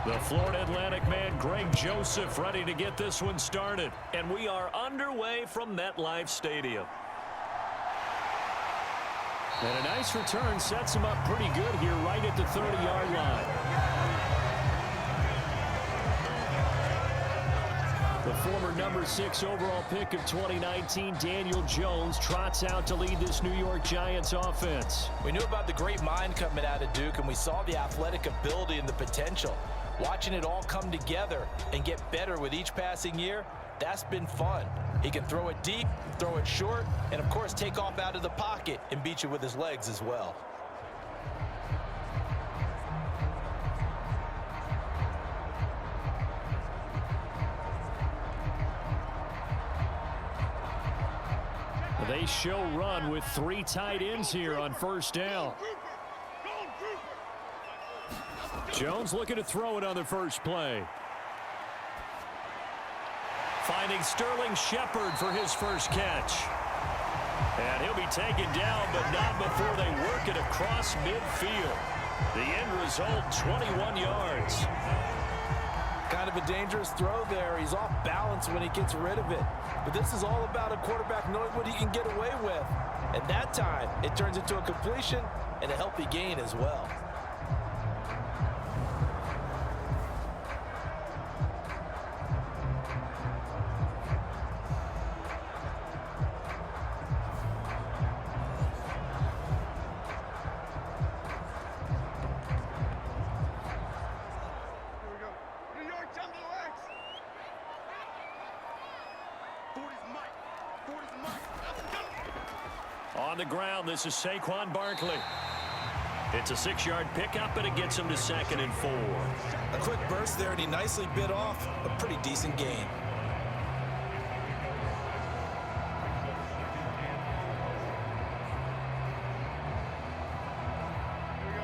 The Florida Atlantic man, Greg Joseph, ready to get this one started. And we are underway from MetLife Stadium. And a nice return sets him up pretty good here right at the 30-yard line. The former number 6 overall pick of 2019, Daniel Jones, trots out to lead this New York Giants offense. We knew about the great mind coming out of Duke, and we saw the athletic ability and the potential. Watching it all come together and get better with each passing year, that's been fun. He can throw it deep, throw it short, and of course take off out of the pocket and beat you with his legs as well. They show run with 3 tight ends here on first down. Jones looking to throw it on the first play. Finding Sterling Shepard for his first catch. And he'll be taken down, but not before they work it across midfield. The end result, 21 yards. Kind of a dangerous throw there. He's off balance when he gets rid of it. But this is all about a quarterback knowing what he can get away with. At that time, it turns into a completion and a healthy gain as well. On the ground, this is Saquon Barkley. It's a 6-yard pickup, and it gets him to 2nd and 4. A quick burst there, and he nicely bit off a pretty decent gain.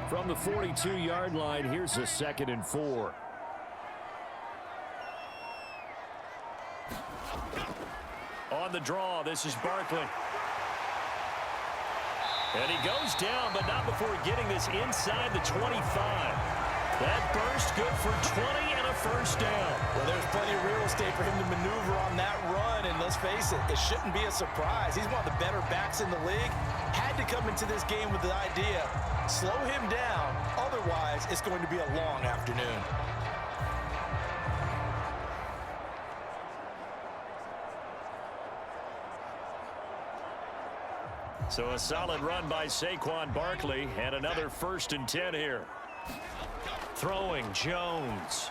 From the 42-yard line, here's a 2nd and 4. On the draw, this is Barkley. And he goes down, but not before getting this inside the 25. That burst good for 20 and a first down. Well, there's plenty of real estate for him to maneuver on that run, and let's face it, it shouldn't be a surprise. He's one of the better backs in the league. Had to come into this game with the idea, slow him down, otherwise it's going to be a long afternoon. So a solid run by Saquon Barkley, and another 1st and 10 here. Throwing Jones.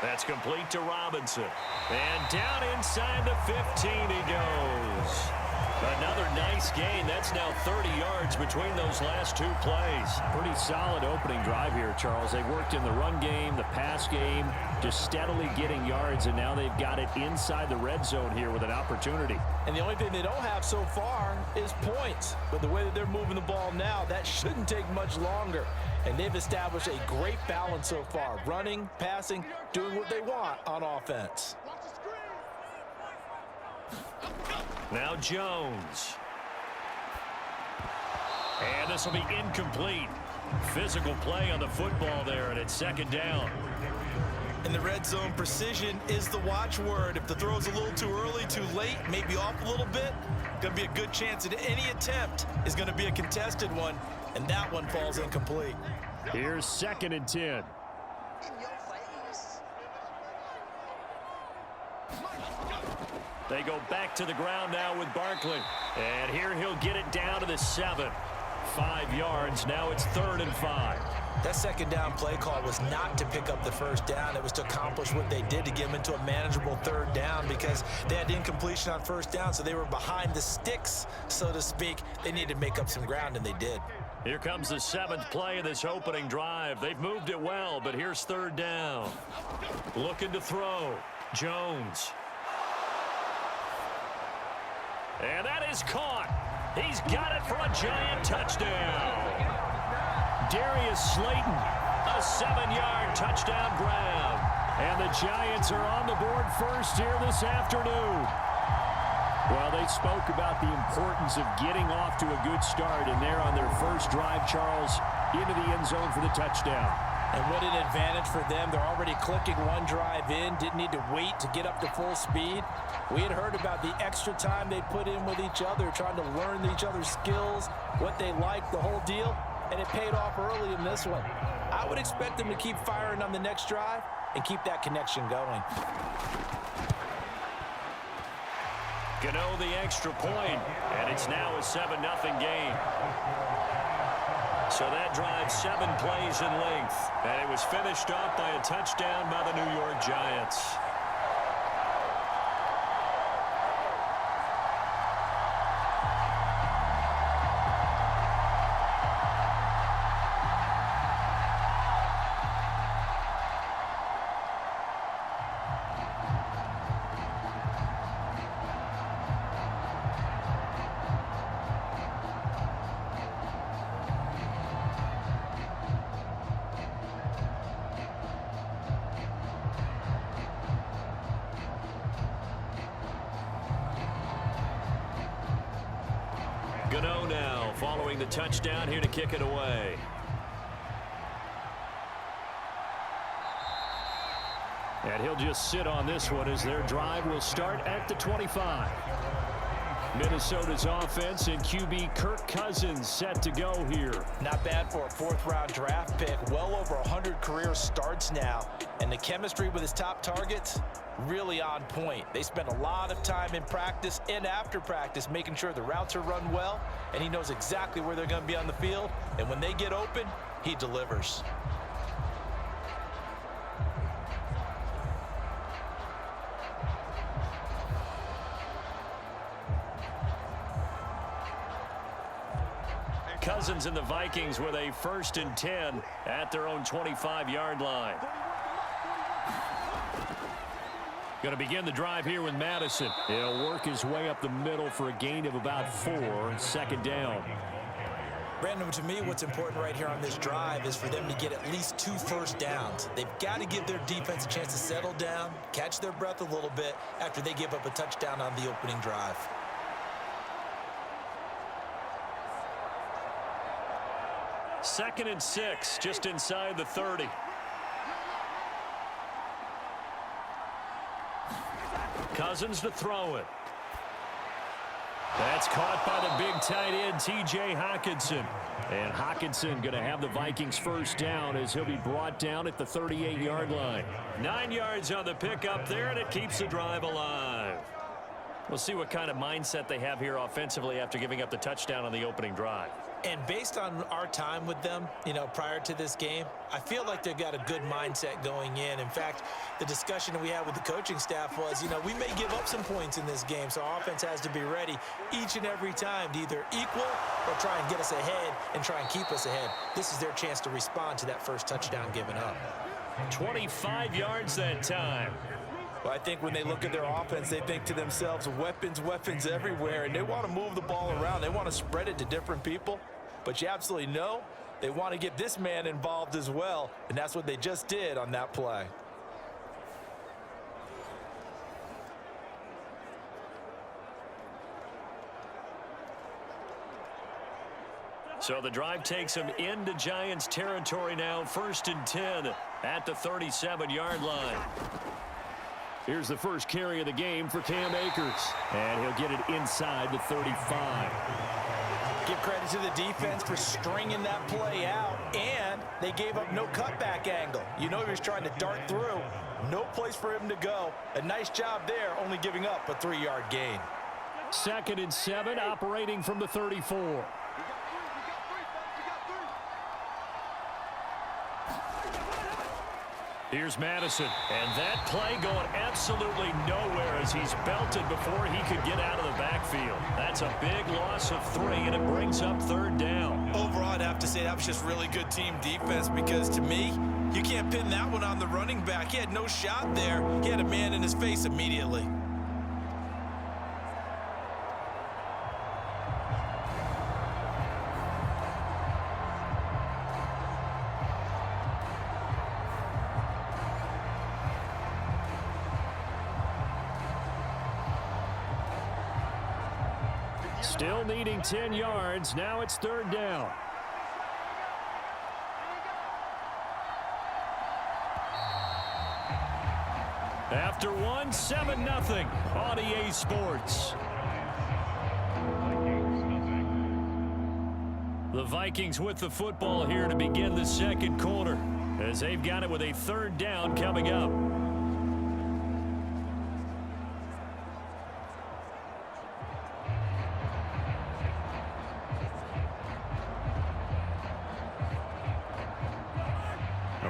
That's complete to Robinson. And down inside the 15 he goes. Another nice gain. That's now 30 yards between those last 2 plays. Pretty solid opening drive here, Charles. They worked in the run game, the pass game, just steadily getting yards, and now they've got it inside the red zone here with an opportunity. And the only thing they don't have so far is points. But the way that they're moving the ball now, that shouldn't take much longer. And they've established a great balance so far. Running, passing, doing what they want on offense. Now Jones. And this will be incomplete. Physical play on the football there, and it's 2nd down. In the red zone, precision is the watchword. If the throw's a little too early, too late, maybe off a little bit, going to be a good chance that any attempt is going to be a contested one, and that one falls incomplete. Here's 2nd and 10. They go back to the ground now with Barkley. And here he'll get it down to the 7. 5 yards. Now it's 3rd and 5. That 2nd down play call was not to pick up the 1st down. It was to accomplish what they did to get them into a manageable 3rd down because they had incompletion on 1st down, so they were behind the sticks, so to speak. They needed to make up some ground, and they did. Here comes the 7th play of this opening drive. They've moved it well, but here's 3rd down. Looking to throw. Jones. And that is caught. He's got it for a Giant touchdown. Darius Slayton, a 7-yard touchdown grab. And the Giants are on the board first here this afternoon. Well, they spoke about the importance of getting off to a good start, and they're on their first drive, Charles, into the end zone for the touchdown. And what an advantage for them. They're already clicking one drive in, didn't need to wait to get up to full speed. We had heard about the extra time they put in with each other, trying to learn each other's skills, what they like, the whole deal, and it paid off early in this one. I would expect them to keep firing on the next drive and keep that connection going. Gano the extra point, and it's now a 7-0 game. So that drive 7 plays in length, and it was finished off by a touchdown by the New York Giants. Gano now following the touchdown here to kick it away. And he'll just sit on this one as their drive will start at the 25. Minnesota's offense and QB Kirk Cousins set to go here. Not bad for a 4th-round draft pick. Well over 100 career starts now. And the chemistry with his top targets, really on point. They spend a lot of time in practice and after practice making sure the routes are run well, and he knows exactly where they're going to be on the field. And when they get open, he delivers. Cousins and the Vikings with a 1st and 10 at their own 25-yard line. Going to begin the drive here with Madison. He'll work his way up the middle for a gain of about 4, 2nd down. Brandon, to me, what's important right here on this drive is for them to get at least 2 first downs. They've got to give their defense a chance to settle down, catch their breath a little bit after they give up a touchdown on the opening drive. 2nd and 6, just inside the 30. Cousins to throw it. That's caught by the big tight end, T.J. Hockenson. And Hockenson going to have the Vikings 1st down as he'll be brought down at the 38-yard line. 9 yards on the pickup there, and it keeps the drive alive. We'll see what kind of mindset they have here offensively after giving up the touchdown on the opening drive. And based on our time with them, prior to this game, I feel like they've got a good mindset going in. In fact, the discussion we had with the coaching staff was, we may give up some points in this game, so our offense has to be ready each and every time to either equal or try and get us ahead and try and keep us ahead. This is their chance to respond to that first touchdown given up. 25 yards that time. Well, I think when they look at their offense, they think to themselves, weapons, weapons everywhere, and they want to move the ball around. They want to spread it to different people. But you absolutely know they want to get this man involved as well, and that's what they just did on that play. So the drive takes them into Giants territory now, 1st and 10 at the 37-yard line. Here's the first carry of the game for Cam Akers, and he'll get it inside the 35. Give credit to the defense for stringing that play out, and they gave up no cutback angle. He was trying to dart through. No place for him to go. A nice job there, only giving up a 3-yard gain. 2nd and 7, operating from the 34. Here's Madison, and that play going absolutely nowhere as he's belted before he could get out of the backfield. That's a big loss of 3, and it brings up 3rd down. Overall, I'd have to say that was just really good team defense because, to me, you can't pin that one on the running back. He had no shot there. He had a man in his face immediately. Still needing 10 yards. Now it's 3rd down. After one, 7-0 on EA Sports. The Vikings with the football here to begin the second quarter, as they've got it with a third down coming up.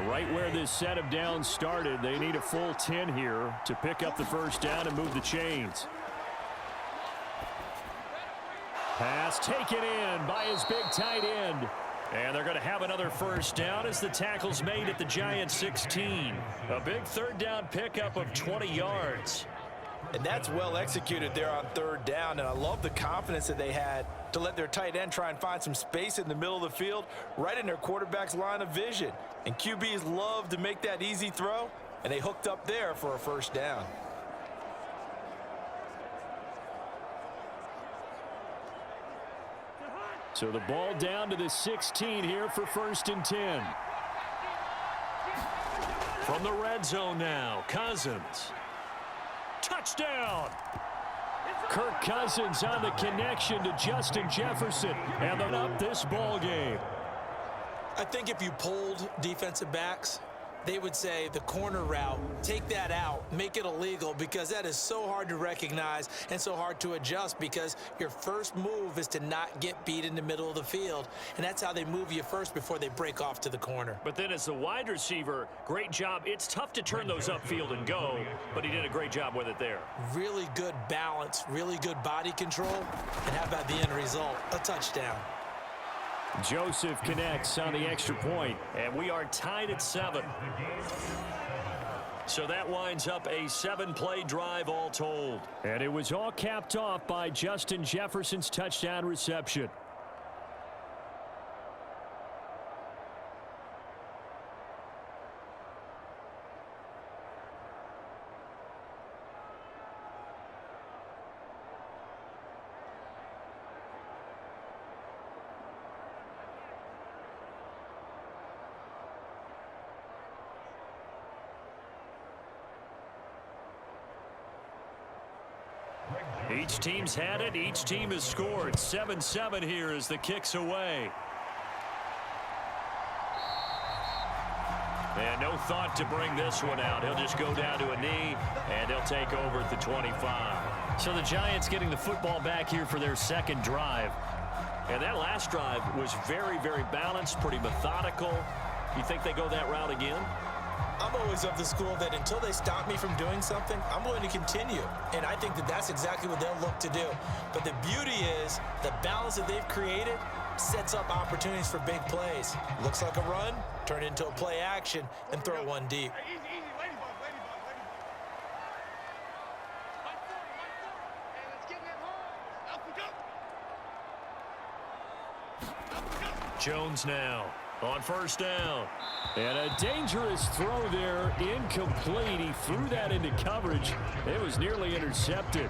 Right where this set of downs started, they need a full 10 here to pick up the first down and move the chains. Pass taken in by his big tight end. And they're going to have another first down as the tackle's made at the Giants' 16. A big third down pickup of 20 yards. And that's well executed there on third down. And I love the confidence that they had to let their tight end try and find some space in the middle of the field, right in their quarterback's line of vision. And QBs love to make that easy throw, and they hooked up there for a first down. So the ball down to the 16 here for 1st and 10. From the red zone now, Cousins. Touchdown! Kirk Cousins on the connection to Justin Jefferson, and they're up this ball game. I think if you polled defensive backs, they would say the corner route, take that out, make it illegal, because that is so hard to recognize and so hard to adjust, because your first move is to not get beat in the middle of the field, and that's how they move you first before they break off to the corner. But then as the wide receiver, great job. It's tough to turn those upfield and go, but he did a great job with it there. Really good balance, really good body control, and how about the end result? A touchdown. Joseph connects on the extra point, and we are tied at 7. So that winds up a 7-play drive all told. And it was all capped off by Justin Jefferson's touchdown reception. Each team's had it. Each team has scored. 7-7 here as the kick's away. And no thought to bring this one out. He'll just go down to a knee, and they'll take over at the 25. So the Giants getting the football back here for their second drive. And that last drive was very, very balanced, pretty methodical. You think they go that route again? I'm always of the school that until they stop me from doing something, I'm going to continue. And I think that that's exactly what they'll look to do. But the beauty is the balance that they've created sets up opportunities for big plays. Looks like a run, turn it into a play action, and throw one deep. Jones now on first down. And a dangerous throw there, incomplete. He threw that into coverage. It was nearly intercepted.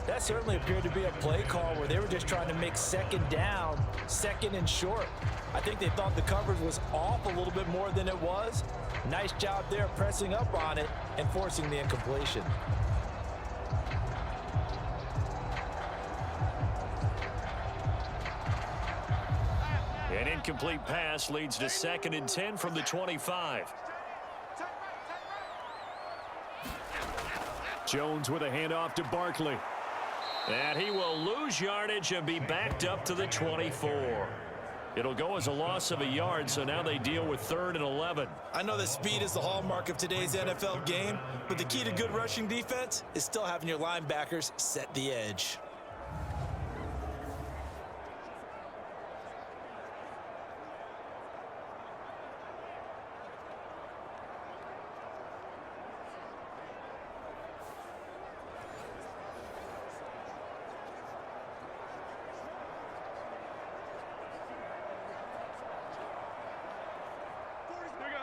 That certainly appeared to be a play call where they were just trying to make second down, second and short. I think they thought the coverage was off a little bit more than it was. Nice job there pressing up on it and forcing the incompletion. An incomplete pass leads to 2nd and 10 from the 25. Jones with a handoff to Barkley. And he will lose yardage and be backed up to the 24. It'll go as a loss of a yard, so now they deal with 3rd and 11. I know that speed is the hallmark of today's NFL game, but the key to good rushing defense is still having your linebackers set the edge.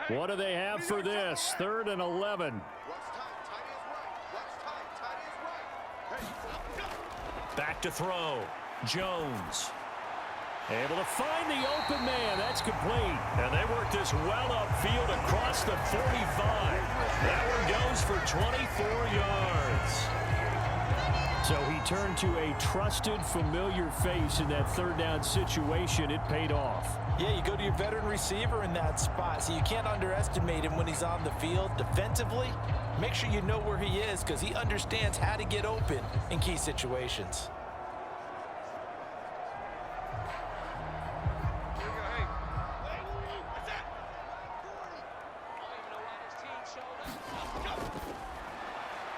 What do they have for this? 3rd and 11. Back to throw. Jones. Able to find the open man. That's complete. And they work this well upfield across the 45. That one goes for 24 yards. So he turned to a trusted, familiar face in that third down situation. It paid off. Yeah, you go to your veteran receiver in that spot, so you can't underestimate him when he's on the field. Defensively, make sure you know where he is because he understands how to get open in key situations.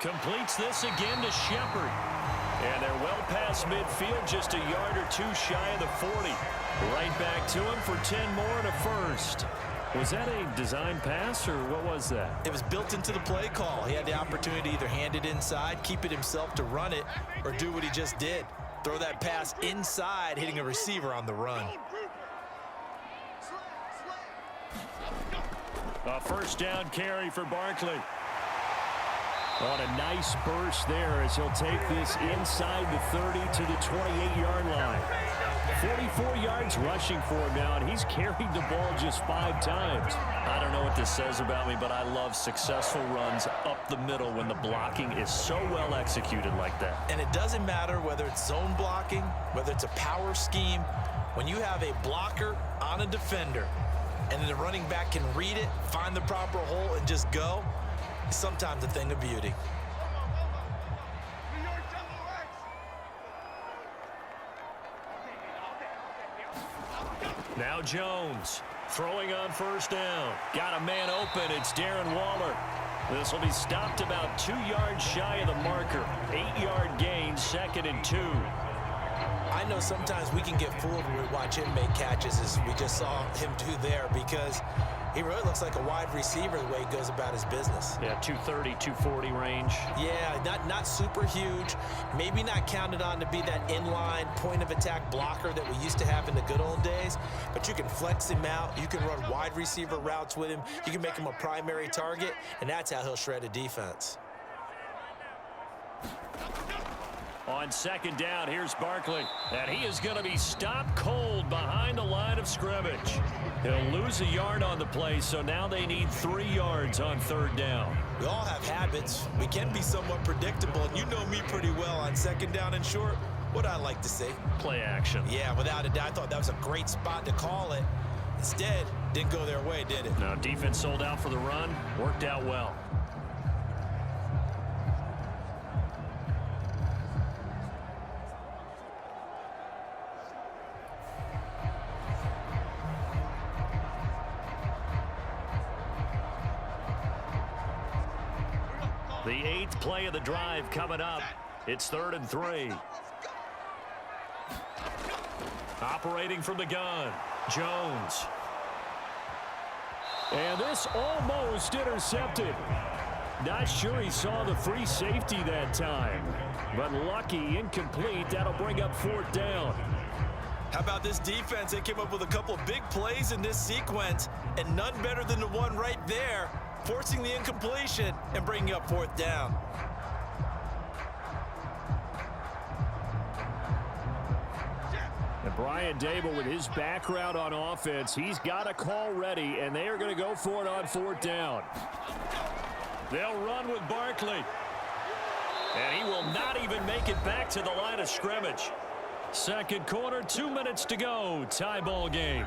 Completes this again to Shepard. And they're well past midfield, just a yard or two shy of the 40. Right back to him for 10 more and a first. Was that a design pass, or what was that? It was built into the play call. He had the opportunity to either hand it inside, keep it himself to run it, or do what he just did. Throw that pass inside, hitting a receiver on the run. A first down carry for Barkley. On a nice burst there as he'll take this inside the 30 to the 28-yard line. 44 yards rushing for him now, and he's carried the ball just 5 times. I don't know what this says about me, but I love successful runs up the middle when the blocking is so well executed like that. And it doesn't matter whether it's zone blocking, whether it's a power scheme. When you have a blocker on a defender, and then the running back can read it, find the proper hole, and just go, it's sometimes a thing of beauty. Now Jones throwing on first down. Got a man open. It's Darren Waller. This will be stopped about 2 yards shy of the marker. 8-yard gain, 2nd and 2. I know sometimes we can get fooled when we watch him make catches as we just saw him do there because he really looks like a wide receiver the way he goes about his business. Yeah, 230, 240 range. Yeah, not super huge. Maybe not counted on to be that inline point of attack blocker that we used to have in the good old days. But you can flex him out. You can run wide receiver routes with him. You can make him a primary target, and that's how he'll shred a defense. On second down, here's Barkley. And he is going to be stopped cold behind the line of scrimmage. He'll lose a yard on the play, so now they need 3 yards on third down. We all have habits. We can be somewhat predictable, and you know me pretty well on second down and short. What I like to see. Play action. Yeah, without a doubt, I thought that was a great spot to call it. Instead, didn't go their way, did it? Now, defense sold out for the run. Worked out well. The 8th play of the drive coming up. It's 3rd and 3. Operating from the gun, Jones. And this almost intercepted. Not sure he saw the free safety that time. But lucky, incomplete. That'll bring up 4th down. How about this defense? They came up with a couple of big plays in this sequence, and none better than the one right there, forcing the incompletion and bringing up 4th down. And Brian Dable, with his background on offense, he's got a call ready, and they are going to go for it on 4th down. They'll run with Barkley. And he will not even make it back to the line of scrimmage. Second quarter, 2 minutes to go. Tie ball game.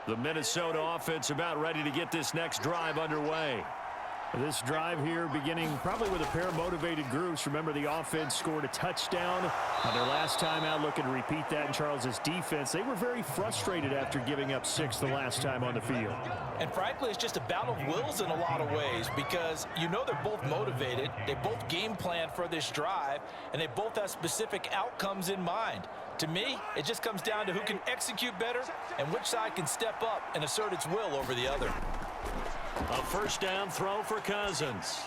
The Minnesota offense about ready to get this next drive underway. This drive here beginning probably with a pair of motivated groups. Remember, the offense scored a touchdown on their last time out. Looking to repeat that in Charles's defense. They were very frustrated after giving up 6 the last time on the field. And frankly, it's just a battle of wills in a lot of ways because you know they're both motivated. They both game plan for this drive, and they both have specific outcomes in mind. To me, it just comes down to who can execute better and which side can step up and assert its will over the other. A first down throw for Cousins.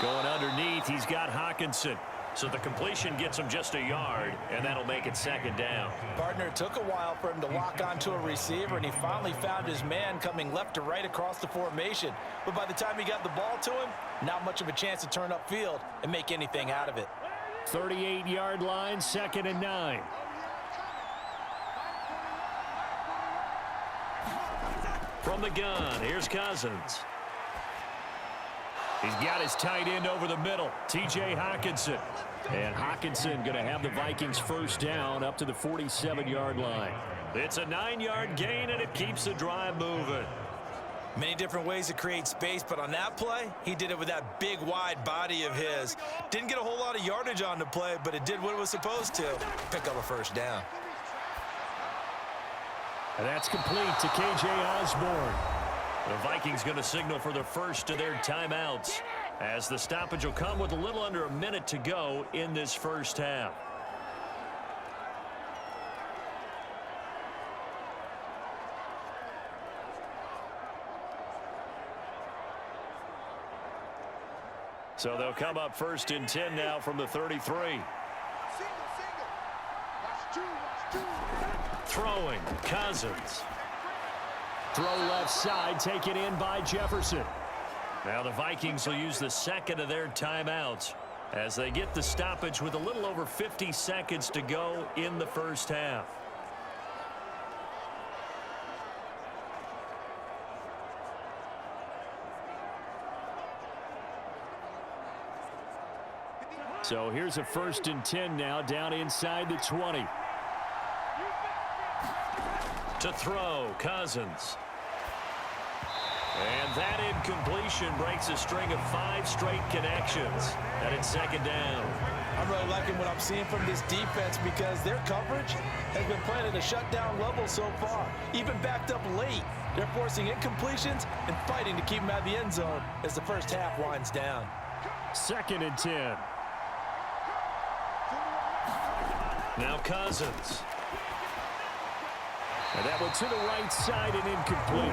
Going underneath, he's got Hawkinson. So the completion gets him just a yard, and that'll make it second down. Partner, it took a while for him to lock onto a receiver, and he finally found his man coming left to right across the formation. But by the time he got the ball to him, not much of a chance to turn upfield and make anything out of it. 38-yard line, 2nd and 9. From the gun, here's Cousins. He's got his tight end over the middle, T.J. Hockenson. And Hockenson going to have the Vikings first down up to the 47-yard line. It's a 9-yard gain, and it keeps the drive moving. Many different ways to create space, but on that play, he did it with that big, wide body of his. Didn't get a whole lot of yardage on the play, but it did what it was supposed to. Pick up a first down. And that's complete to K.J. Osborne. The Vikings going to signal for the first of their timeouts, as the stoppage will come with a little under a minute to go in this first half. So they'll come up 1st and 10 now from the 33. Throwing, Cousins. Throw left side, taken in by Jefferson. Now the Vikings will use the second of their timeouts as they get the stoppage with a little over 50 seconds to go in the first half. So here's a 1st and 10 now down inside the 20. To throw, Cousins. And that incompletion breaks a string of 5 straight connections. And it's 2nd down. I'm really liking what I'm seeing from this defense because their coverage has been playing at a shutdown level so far. Even backed up late, they're forcing incompletions and fighting to keep them out of the end zone as the first half winds down. 2nd and 10. Now Cousins. And that one to the right side and incomplete.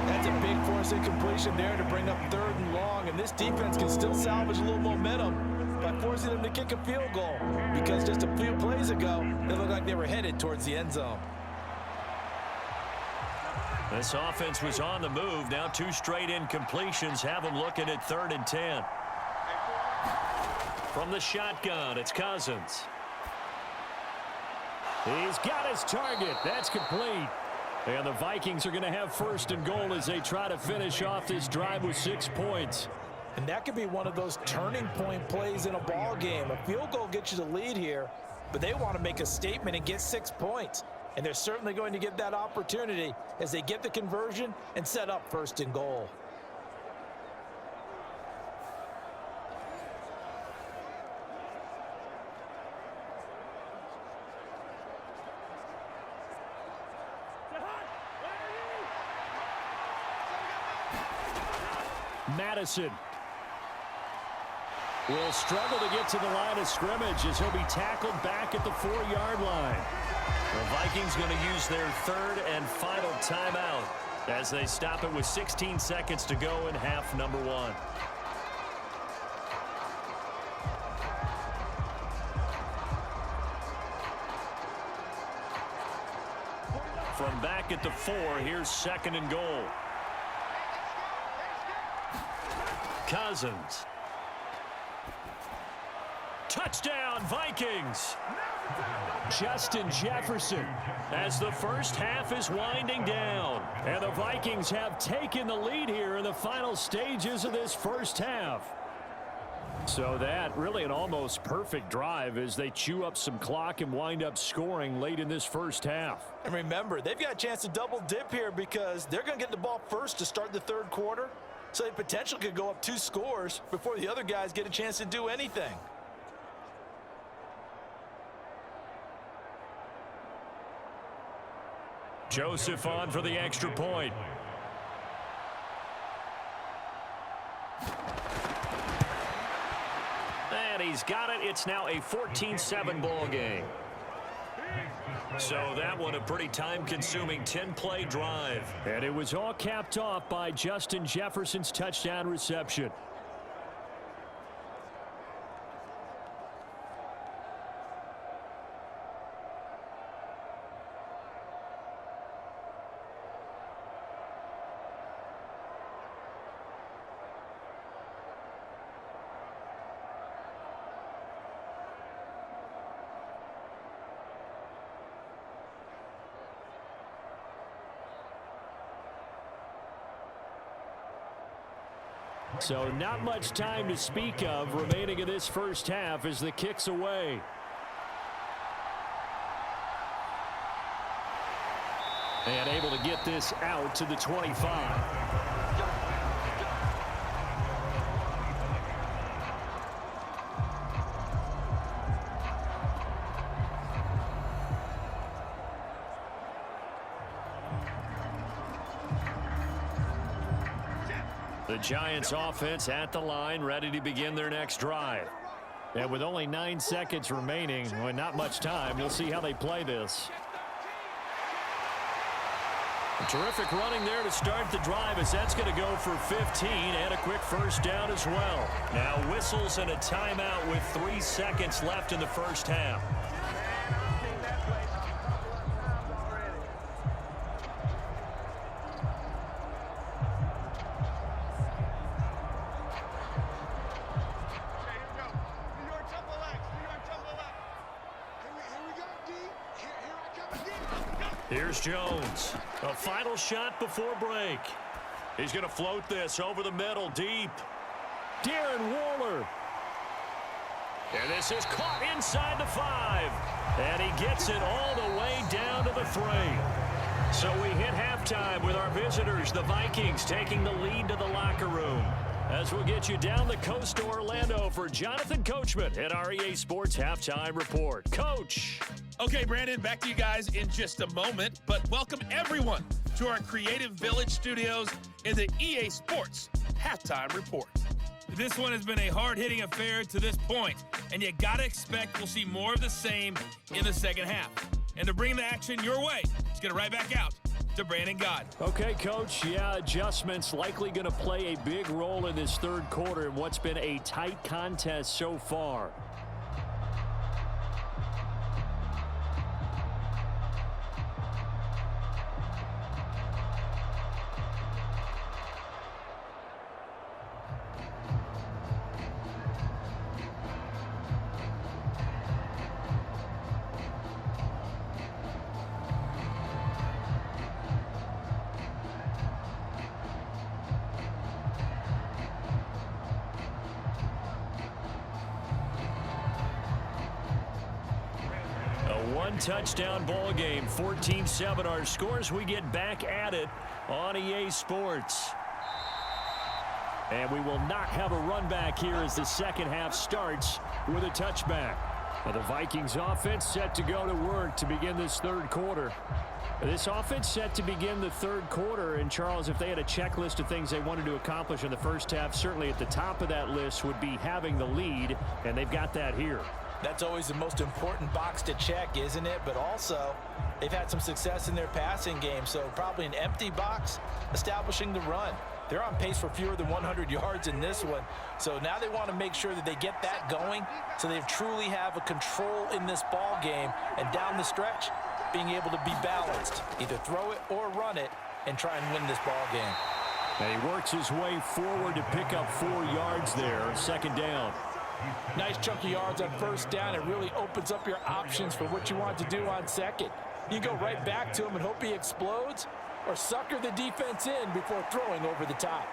That's a big force incompletion there to bring up 3rd and long, and this defense can still salvage a little momentum by forcing them to kick a field goal because just a few plays ago, they looked like they were headed towards the end zone. This offense was on the move. Now 2 straight incompletions have them looking at 3rd and 10. From the shotgun, it's Cousins. He's got his target. That's complete. And the Vikings are going to have 1st and goal as they try to finish off this drive with 6 points. And that could be one of those turning point plays in a ball game. A field goal gets you the lead here, but they want to make a statement and get 6 points. And they're certainly going to get that opportunity as they get the conversion and set up 1st and goal. Madison will struggle to get to the line of scrimmage as he'll be tackled back at the 4-yard line. The Vikings going to use their 3rd and final timeout as they stop it with 16 seconds to go in half number 1. From back at the 4, here's 2nd and goal. Cousins. Touchdown, Vikings. Justin Jefferson as the first half is winding down. And the Vikings have taken the lead here in the final stages of this first half. So that really an almost perfect drive as they chew up some clock and wind up scoring late in this first half. And remember, they've got a chance to double dip here because they're going to get the ball first to start the 3rd quarter. So they potentially could go up 2 scores before the other guys get a chance to do anything. Joseph on for the extra point. And he's got it. It's now a 14-7 ball game. So that one a pretty time-consuming 10-play drive. And it was all capped off by Justin Jefferson's touchdown reception. So not much time to speak of remaining in this first half as the kick's away. And able to get this out to the 25. The Giants offense at the line, ready to begin their next drive. And with only 9 seconds remaining, well, not much time, we'll see how they play this. Terrific running there to start the drive as that's going to go for 15 and a quick first down as well. Now whistles and a timeout with 3 seconds left in the first half. Here's Jones. A final shot before break. He's going to float this over the middle deep. Darren Waller. And this is caught inside the 5. And he gets it all the way down to the 3. So we hit halftime with our visitors, the Vikings, taking the lead to the locker room. As we'll get you down the coast to Orlando for Jonathan Coachman at our EA Sports Halftime Report. Coach. Okay, Brandon, back to you guys in just a moment, but welcome everyone to our Creative Village studios in the EA Sports Halftime Report. This one has been a hard-hitting affair to this point, and you gotta expect we'll see more of the same in the second half. And to bring the action your way, let's get it right back out to Brandon God. Okay, Coach, yeah, adjustments likely going to play a big role in this third quarter in what's been a tight contest so far. Touchdown ball game, 14-7 our scores. We get back at it on EA Sports. And we will not have a run back here as the second half starts with a touchback. Now the Vikings offense set to go to work to begin this third quarter. This offense set to begin the third quarter, and Charles, if they had a checklist of things they wanted to accomplish in the first half, certainly at the top of that list would be having the lead, and they've got that here. That's always the most important box to check, isn't it? But also, they've had some success in their passing game, so probably an empty box establishing the run. They're on pace for fewer than 100 yards in this one, so now they want to make sure that they get that going so they truly have a control in this ball game, and down the stretch, being able to be balanced, either throw it or run it, and try and win this ball game. And he works his way forward to pick up 4 yards there, second down. Nice chunky yards on first down. It really opens up your options for what you want to do on second. You go right back to him and hope he explodes, or sucker the defense in before throwing over the top.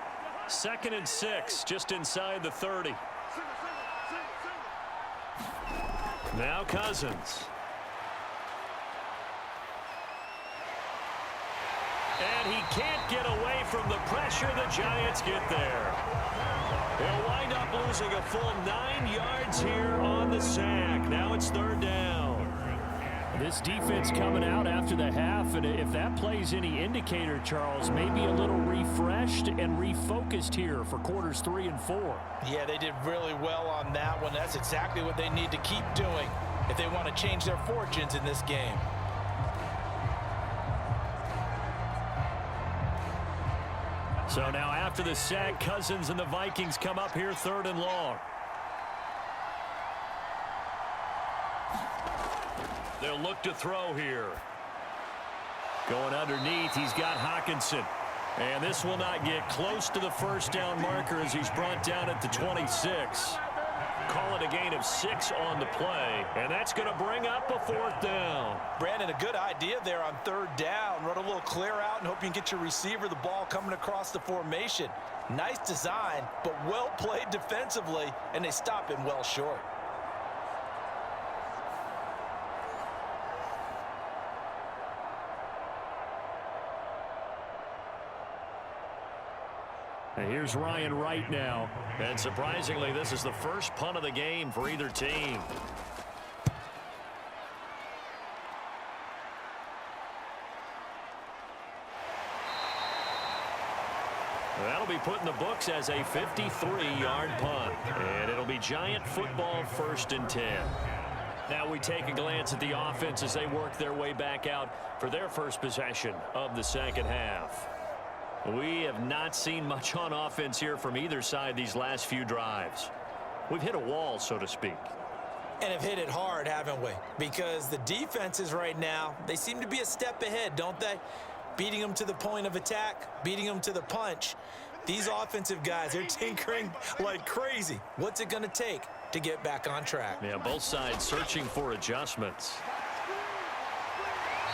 2nd and 6, just inside the 30. Now Cousins. And he can't get away from the pressure. The Giants get there. They'll wind up losing a full 9 yards here on the sack. Now it's third down. This defense coming out after the half, and if that plays any indicator, Charles, maybe a little refreshed and refocused here for quarters 3 and 4. Yeah, they did really well on that one. That's exactly what they need to keep doing if they want to change their fortunes in this game. So now after the sack, Cousins and the Vikings come up here 3rd and long. They'll look to throw here. Going underneath, he's got Hockenson. And this will not get close to the first down marker as he's brought down at the 26. call it a gain of 6 on the play, and that's going to bring up a 4th down. Brandon, a good idea there on 3rd down. Run a little clear out and hope you can get your receiver the ball coming across the formation. Nice design, but well played defensively, and they stop him well short. And here's Ryan Wright now. And surprisingly, this is the first punt of the game for either team. That'll be put in the books as a 53-yard punt. And it'll be Giant football 1st and 10. Now we take a glance at the offense as they work their way back out for their first possession of the second half. We have not seen much on offense here from either side these last few drives. We've hit a wall, so to speak. And have hit it hard, haven't we? Because the defenses right now, they seem to be a step ahead, don't they? Beating them to the point of attack, beating them to the punch. These offensive guys, they're tinkering like crazy. What's it going to take to get back on track? Yeah, both sides searching for adjustments.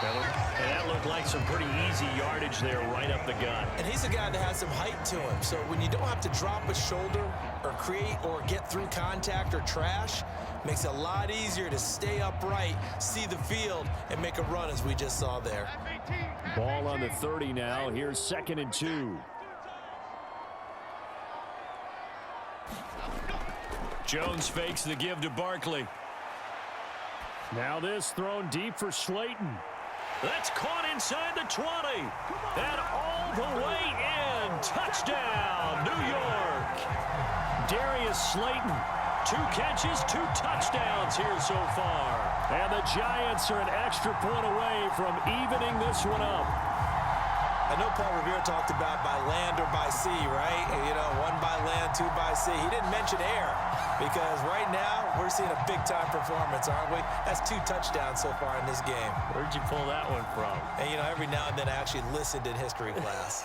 And that looked like some pretty easy yardage there right up the gut. And he's a guy that has some height to him. So when you don't have to drop a shoulder or create or get through contact or trash, makes it a lot easier to stay upright, see the field, and make a run as we just saw there. Ball on the 30 now. Here's 2nd and 2. Jones fakes the give to Barkley. Now this thrown deep for Slayton. That's caught inside the 20. And all the way in. Touchdown, New York. Darius Slayton. 2 catches, 2 touchdowns here so far. And the Giants are an extra point away from evening this one up. I know Paul Revere talked about by land or by sea, right? You know, 1 by land, 2 by sea. He didn't mention air because right now we're seeing a big-time performance, aren't we? That's 2 touchdowns so far in this game. Where'd you pull that one from? And, you know, every now and then I actually listened in history class.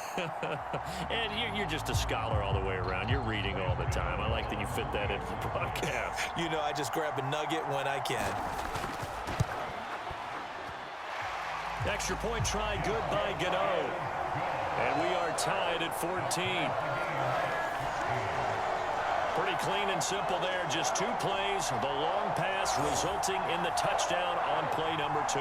And you're just a scholar all the way around. You're reading all the time. I like that you fit that into the broadcast. You know, I just grab a nugget when I can. Extra point try good by Gano. And we are tied at 14. Pretty clean and simple there. Just 2 plays. The long pass resulting in the touchdown on play number 2.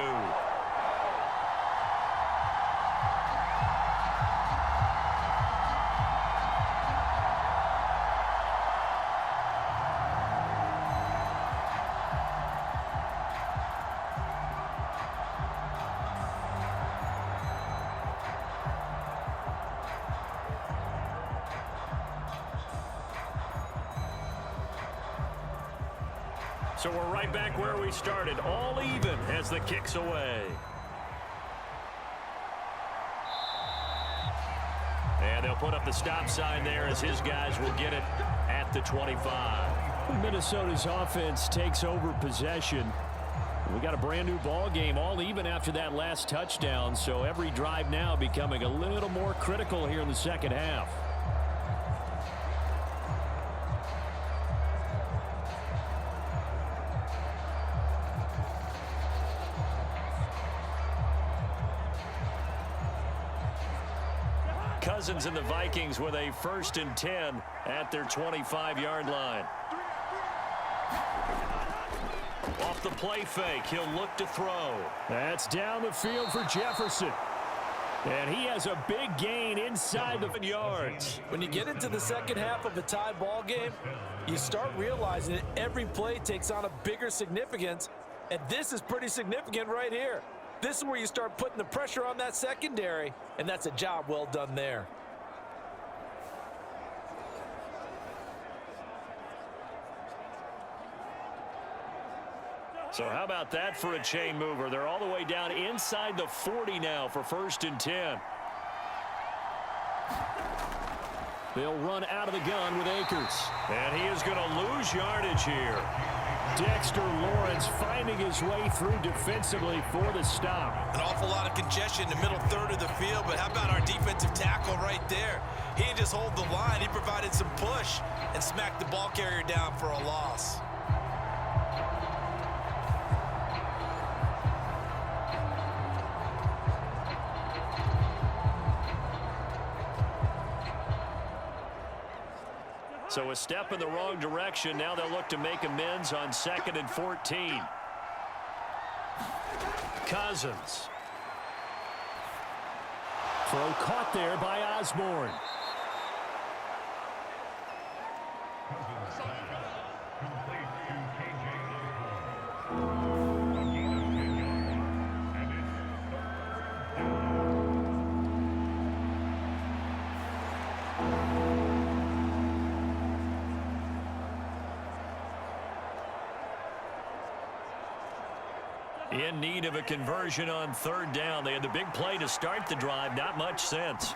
So we're right back where we started, all even as the kick's away. And they'll put up the stop sign there as his guys will get it at the 25. Minnesota's offense takes over possession. We got a brand new ball game, all even after that last touchdown. So every drive now becoming a little more critical here in the second half. Cousins and the Vikings with a 1st and 10 at their 25-yard line. Off the play fake, he'll look to throw. That's down the field for Jefferson. And he has a big gain inside the yards. When you get into the second half of a tie ball game, you start realizing that every play takes on a bigger significance, and this is pretty significant right here. This is where you start putting the pressure on that secondary, and that's a job well done there. So how about that for a chain mover? They're all the way down inside the 40 now for 1st and 10. They'll run out of the gun with Akers. And he is going to lose yardage here. Dexter Lawrence finding his way through defensively for the stop. An awful lot of congestion in the middle third of the field, but how about our defensive tackle right there? He didn't just hold the line, he provided some push and smacked the ball carrier down for a loss. So a step in the wrong direction. Now they'll look to make amends on 2nd and 14. Cousins. Throw caught there by Osborne. In need of a conversion on 3rd down. They had the big play to start the drive. Not much sense.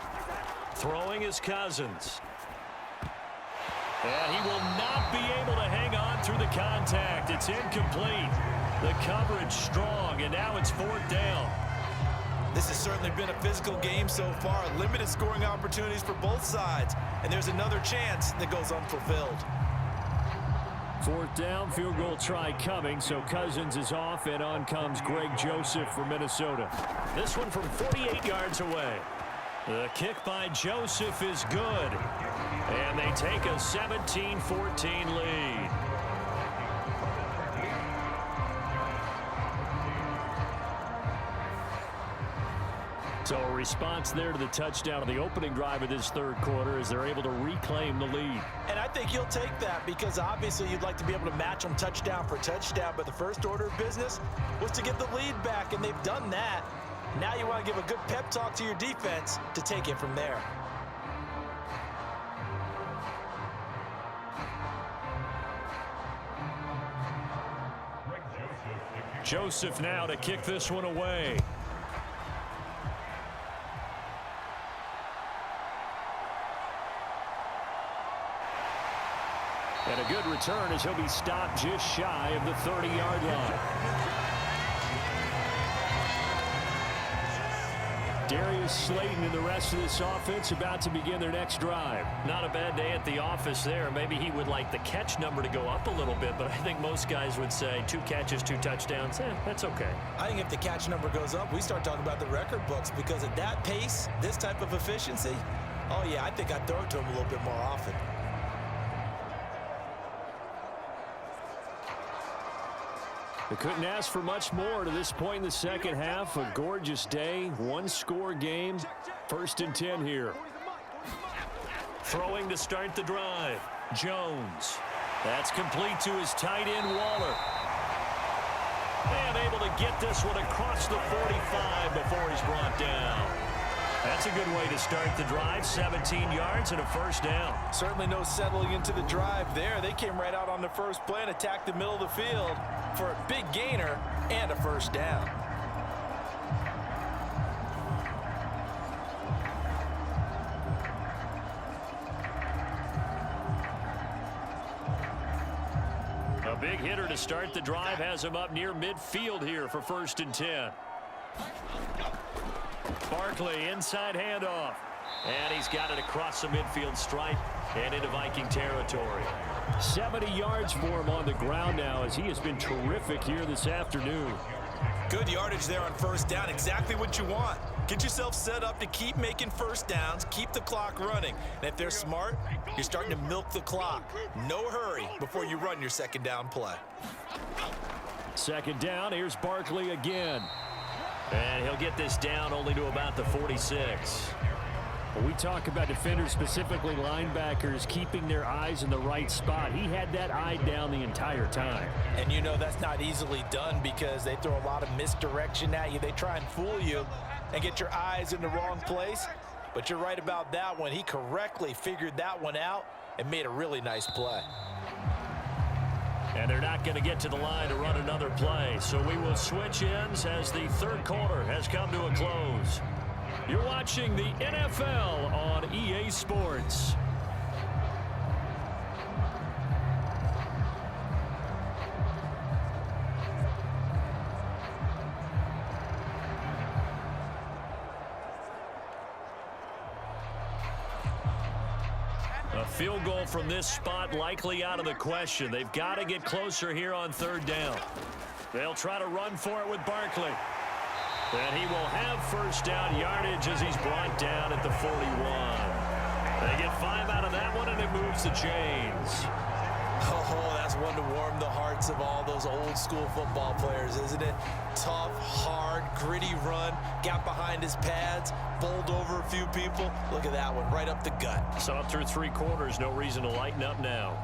Throwing is Cousins. And he will not be able to hang on through the contact. It's incomplete. The coverage strong, and now it's 4th down. This has certainly been a physical game so far. Limited scoring opportunities for both sides. And there's another chance that goes unfulfilled. 4th down, field goal try coming, so Cousins is off, and on comes Greg Joseph for Minnesota. This one from 48 yards away. The kick by Joseph is good, and they take a 17-14 lead. So a response there to the touchdown of the opening drive of this 3rd quarter as they're able to reclaim the lead. And I think you'll take that because obviously you'd like to be able to match them touchdown for touchdown, but the first order of business was to get the lead back, and they've done that. Now you want to give a good pep talk to your defense to take it from there. Joseph now to kick this one away. And a good return as he'll be stopped just shy of the 30-yard line. Darius Slayton and the rest of this offense about to begin their next drive. Not a bad day at the office there. Maybe he would like the catch number to go up a little bit, but I think most guys would say 2 catches, 2 touchdowns. That's okay. I think if the catch number goes up, we start talking about the record books because at that pace, this type of efficiency, oh yeah, I think I'd throw it to him a little bit more often. They couldn't ask for much more to this point in the second half. A gorgeous day, 1-score game. 1st and 10 here. Throwing to start the drive. Jones. That's complete to his tight end, Waller. And able to get this one across the 45 before he's brought down. That's a good way to start the drive. 17 yards and a 1st down. Certainly no settling into the drive there. They came right out on the first play and attacked the middle of the field for a big gainer and a 1st down. A big hitter to start the drive has him up near midfield here for 1st and 10. Barkley, inside handoff. And he's got it across the midfield stripe and into Viking territory. 70 yards for him on the ground now as he has been terrific here this afternoon. Good yardage there on 1st down. Exactly what you want. Get yourself set up to keep making 1st downs, keep the clock running. And if they're smart, you're starting to milk the clock. No hurry before you run your 2nd down play. 2nd down, here's Barkley again. And he'll get this down only to about the 46. When we talk about defenders, specifically linebackers, keeping their eyes in the right spot. He had that eye down the entire time. And you know that's not easily done because they throw a lot of misdirection at you. They try and fool you and get your eyes in the wrong place. But you're right about that one. He correctly figured that one out and made a really nice play. And they're not going to get to the line to run another play. So we will switch ends as the 3rd quarter has come to a close. You're watching the NFL on EA Sports. A field goal from this spot likely out of the question. They've got to get closer here on third down. They'll try to run for it with Barkley. And he will have first down yardage as he's brought down at the 41. They get 5 out of that one, and it moves the chains. Oh, that's one to warm the hearts of all those old school football players, isn't it? Tough, hard, gritty run, got behind his pads, bowled over a few people. Look at that one, right up the gut. So up through 3 quarters, no reason to lighten up now.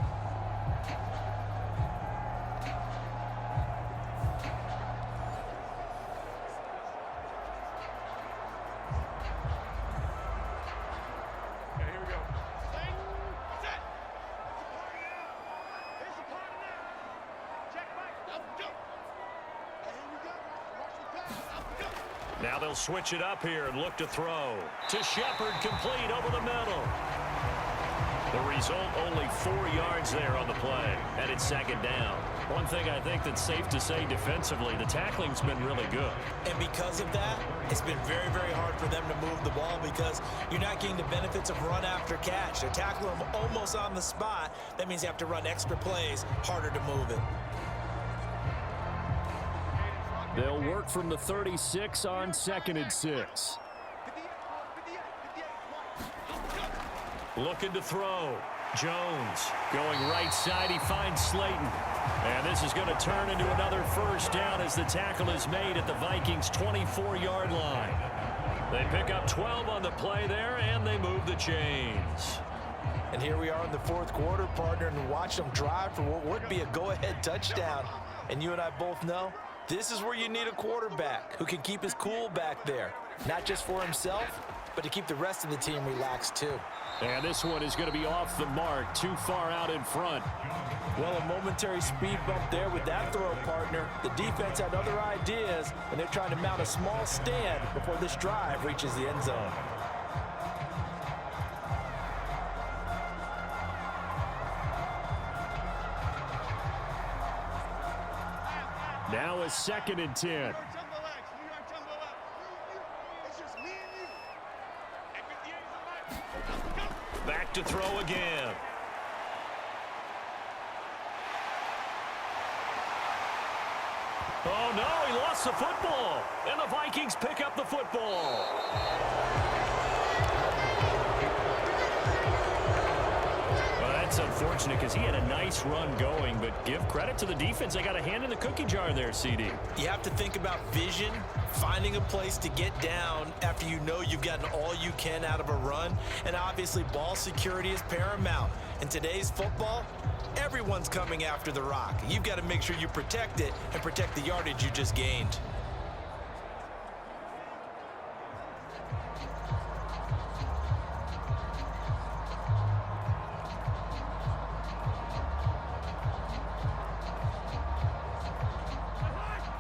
Now they'll switch it up here and look to throw. To Shepard, complete over the middle. The result, only 4 yards there on the play, and it's second down. One thing I think that's safe to say defensively, the tackling's been really good. And because of that, it's been very, very hard for them to move the ball because you're not getting the benefits of run after catch. They're tackling them almost on the spot. That means you have to run extra plays, harder to move it. They'll work from the 36 on 2nd and 6. Looking to throw. Jones going right side. He finds Slayton. And this is going to turn into another first down as the tackle is made at the Vikings' 24-yard line. They pick up 12 on the play there, and they move the chains. And here we are in the 4th quarter, partner, and watch them drive for what would be a go-ahead touchdown. And you and I both know this is where you need a quarterback who can keep his cool back there. Not just for himself, but to keep the rest of the team relaxed too. And this one is going to be off the mark, too far out in front. Well, a momentary speed bump there with that throw, partner. The defense had other ideas, and they're trying to mount a small stand before this drive reaches the end zone. Now a 2nd and 10. Back to throw again. Oh, no, he lost the football. And the Vikings pick up the football. Well, that's unfortunate because he had a nice run going, but give credit to the defense. They got a hand in the cookie jar there, CD. You have to think about vision, finding a place to get down after you know you've gotten all you can out of a run, and obviously ball security is paramount. In today's football, everyone's coming after the rock. You've got to make sure you protect it and protect the yardage you just gained.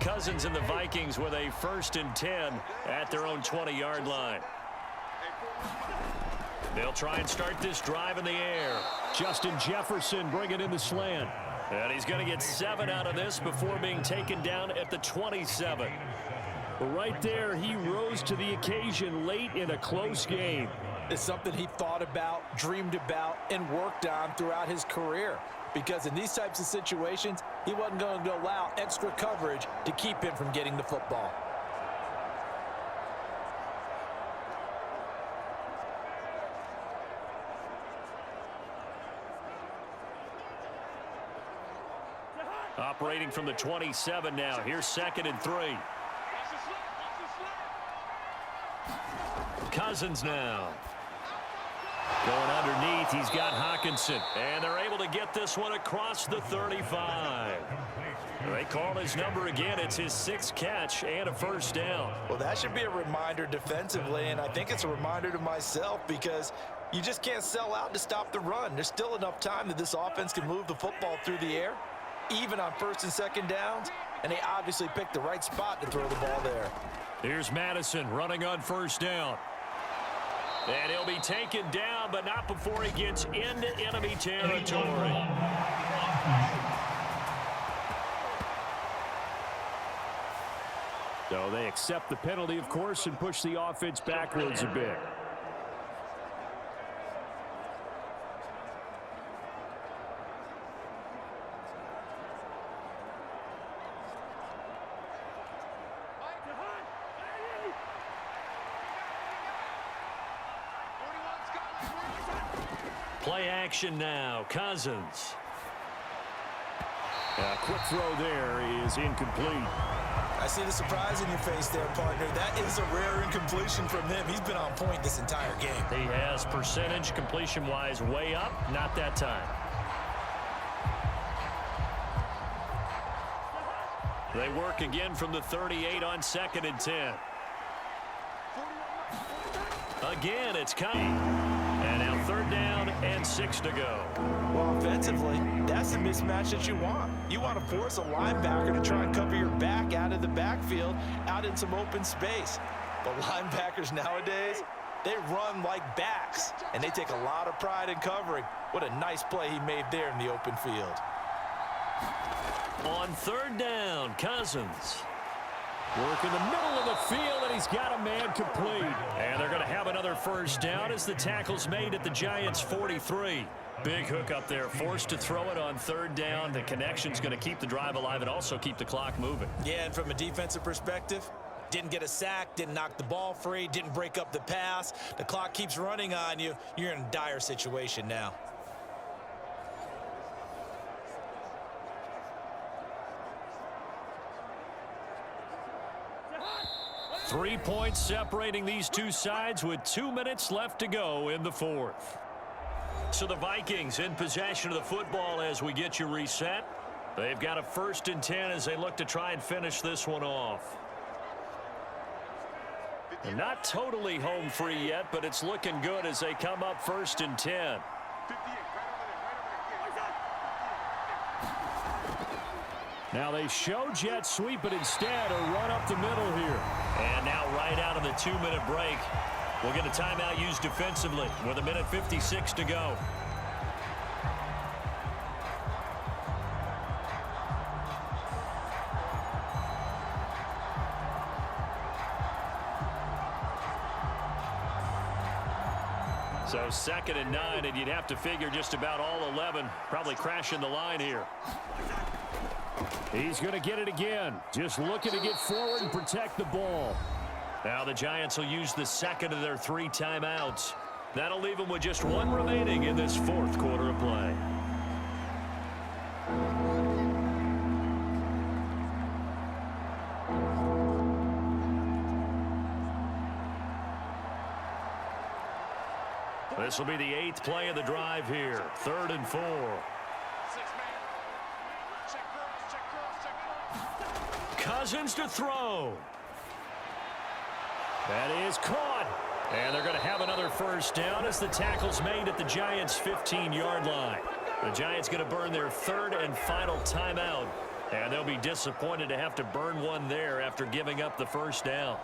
Cousins and the Vikings with a 1st and 10 at their own 20-yard line. They'll try and start this drive in the air. Justin Jefferson bringing in the slant. And he's going to get 7 out of this before being taken down at the 27. Right there, he rose to the occasion late in a close game. It's something he thought about, dreamed about, and worked on throughout his career. Because in these types of situations, he wasn't going to allow extra coverage to keep him from getting the football. Operating from the 27 now. Here's 2nd and 3. Cousins now. Going underneath, he's got Hawkinson. And they're able to get this one across the 35. They call his number again. It's his 6th catch and a first down. Well, that should be a reminder defensively, and I think it's a reminder to myself because you just can't sell out to stop the run. There's still enough time that this offense can move the football through the air, even on 1st and 2nd downs, and they obviously picked the right spot to throw the ball there. Here's Madison running on first down. And he'll be taken down, but not before he gets into enemy territory. So they accept the penalty, of course, and push the offense backwards a bit. Play action now. Cousins. A quick throw there is incomplete. I see the surprise in your face there, partner. That is a rare incompletion from him. He's been on point this entire game. He has percentage completion-wise way up. Not that time. They work again from the 38 on 2nd and 10. Again, it's coming. And now 3rd down and 6 to go. Well, offensively, that's the mismatch that you want. You want to force a linebacker to try and cover your back out of the backfield, out in some open space. But linebackers nowadays, they run like backs, and they take a lot of pride in covering. What a nice play he made there in the open field. On 3rd down, Cousins. Work in the middle of the field, and he's got a man complete. And they're going to have another 1st down as the tackle's made at the Giants' 43. Big hook up there, forced to throw it on 3rd down. The connection's going to keep the drive alive and also keep the clock moving. Yeah, and from a defensive perspective, didn't get a sack, didn't knock the ball free, didn't break up the pass. The clock keeps running on you. You're in a dire situation now. 3 points separating these two sides with 2 minutes left to go in the 4th. So the Vikings in possession of the football as we get you reset. They've got a 1st and 10 as they look to try and finish this one off. They're not totally home free yet, but it's looking good as they come up 1st and 10. Now they show jet sweep, but instead a run up the middle here. And now right out of the 2-minute break, we'll get a timeout used defensively with 1:56 to go. So 2nd and 9, and you'd have to figure just about all 11 probably crashing the line here. He's going to get it again. Just looking to get forward and protect the ball. Now the Giants will use the 2nd of their 3 timeouts. That'll leave them with just 1 remaining in this 4th quarter of play. This will be the 8th play of the drive here. 3rd and 4. Cousins to throw. That is caught. And they're going to have another 1st down as the tackle's made at the Giants' 15-yard line. The Giants going to burn their 3rd and final timeout. And they'll be disappointed to have to burn one there after giving up the 1st down.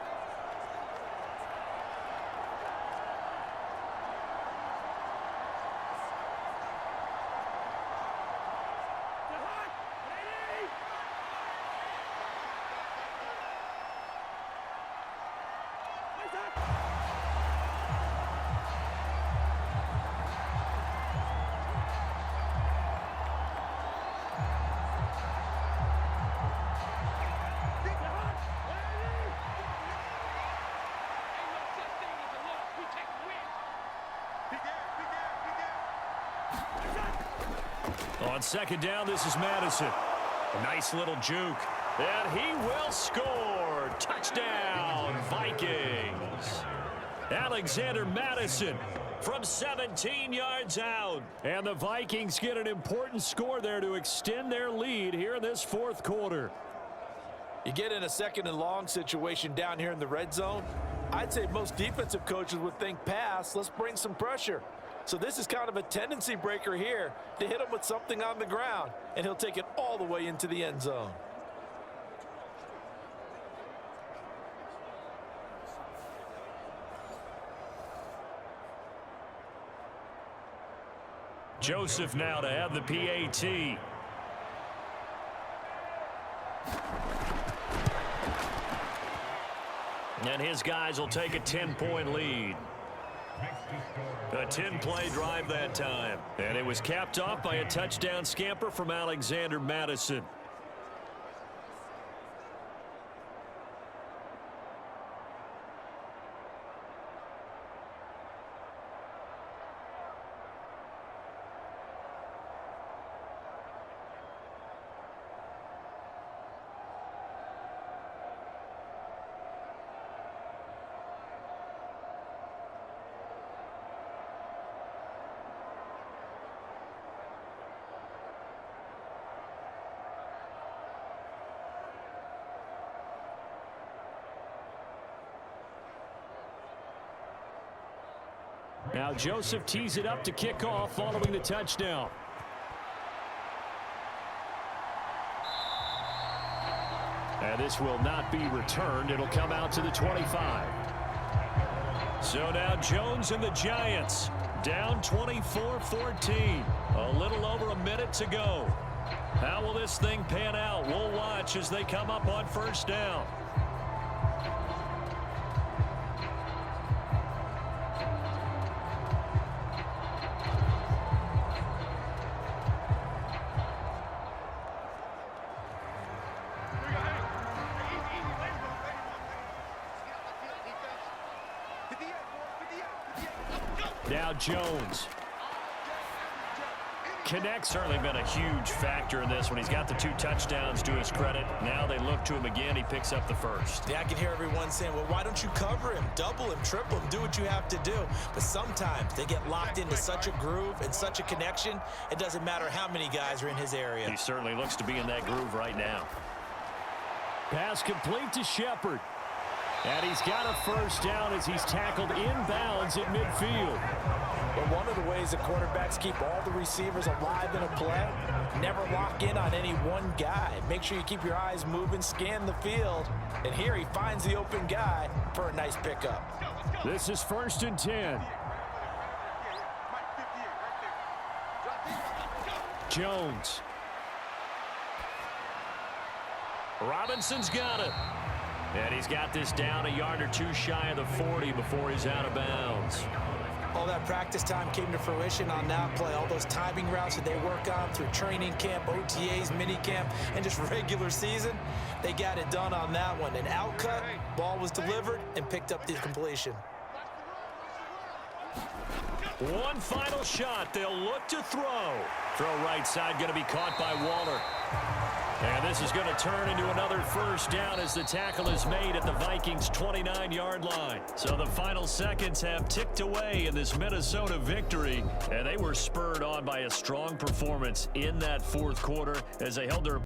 On 2nd down, this is Madison. A nice little juke. And he will score. Touchdown, Vikings. Alexander Madison from 17 yards out. And the Vikings get an important score there to extend their lead here in this 4th quarter. You get in a 2nd and long situation down here in the red zone. I'd say most defensive coaches would think pass. Let's bring some pressure. So this is kind of a tendency breaker here to hit him with something on the ground, and he'll take it all the way into the end zone. Joseph now to have the PAT. And his guys will take a 10-point lead. A 10-play drive that time. And it was capped off by a touchdown scamper from Alexander Madison. Now Joseph tees it up to kick off following the touchdown. And this will not be returned. It'll come out to the 25. So now Jones and the Giants down 24-14. A little over a minute to go. How will this thing pan out? We'll watch as they come up on first down. Now Jones connects. Certainly been a huge factor in this one. He's got the 2 touchdowns to his credit. Now they look to him again. He picks up the first. Yeah, I can hear everyone saying, well, why don't you cover him? Double him, triple him, do what you have to do. But sometimes they get locked into such a groove and such a connection, it doesn't matter how many guys are in his area. He certainly looks to be in that groove right now. Pass complete to Shepard. And he's got a first down as he's tackled inbounds at midfield. But one of the ways the quarterbacks keep all the receivers alive in a play, never lock in on any one guy. Make sure you keep your eyes moving, scan the field. And here he finds the open guy for a nice pickup. This is 1st and 10. Jones. Robinson's got it. And he's got this down a yard or 2 shy of the 40 before he's out of bounds. All that practice time came to fruition on that play. All those timing routes that they work on through training camp, OTAs, minicamp, and just regular season, they got it done on that one. An outcut, ball was delivered, and picked up the completion. One final shot. They'll look to throw. Throw right side going to be caught by Waller. And this is going to turn into another first down as the tackle is made at the Vikings' 29-yard line. So the final seconds have ticked away in this Minnesota victory, and they were spurred on by a strong performance in that 4th quarter as they held their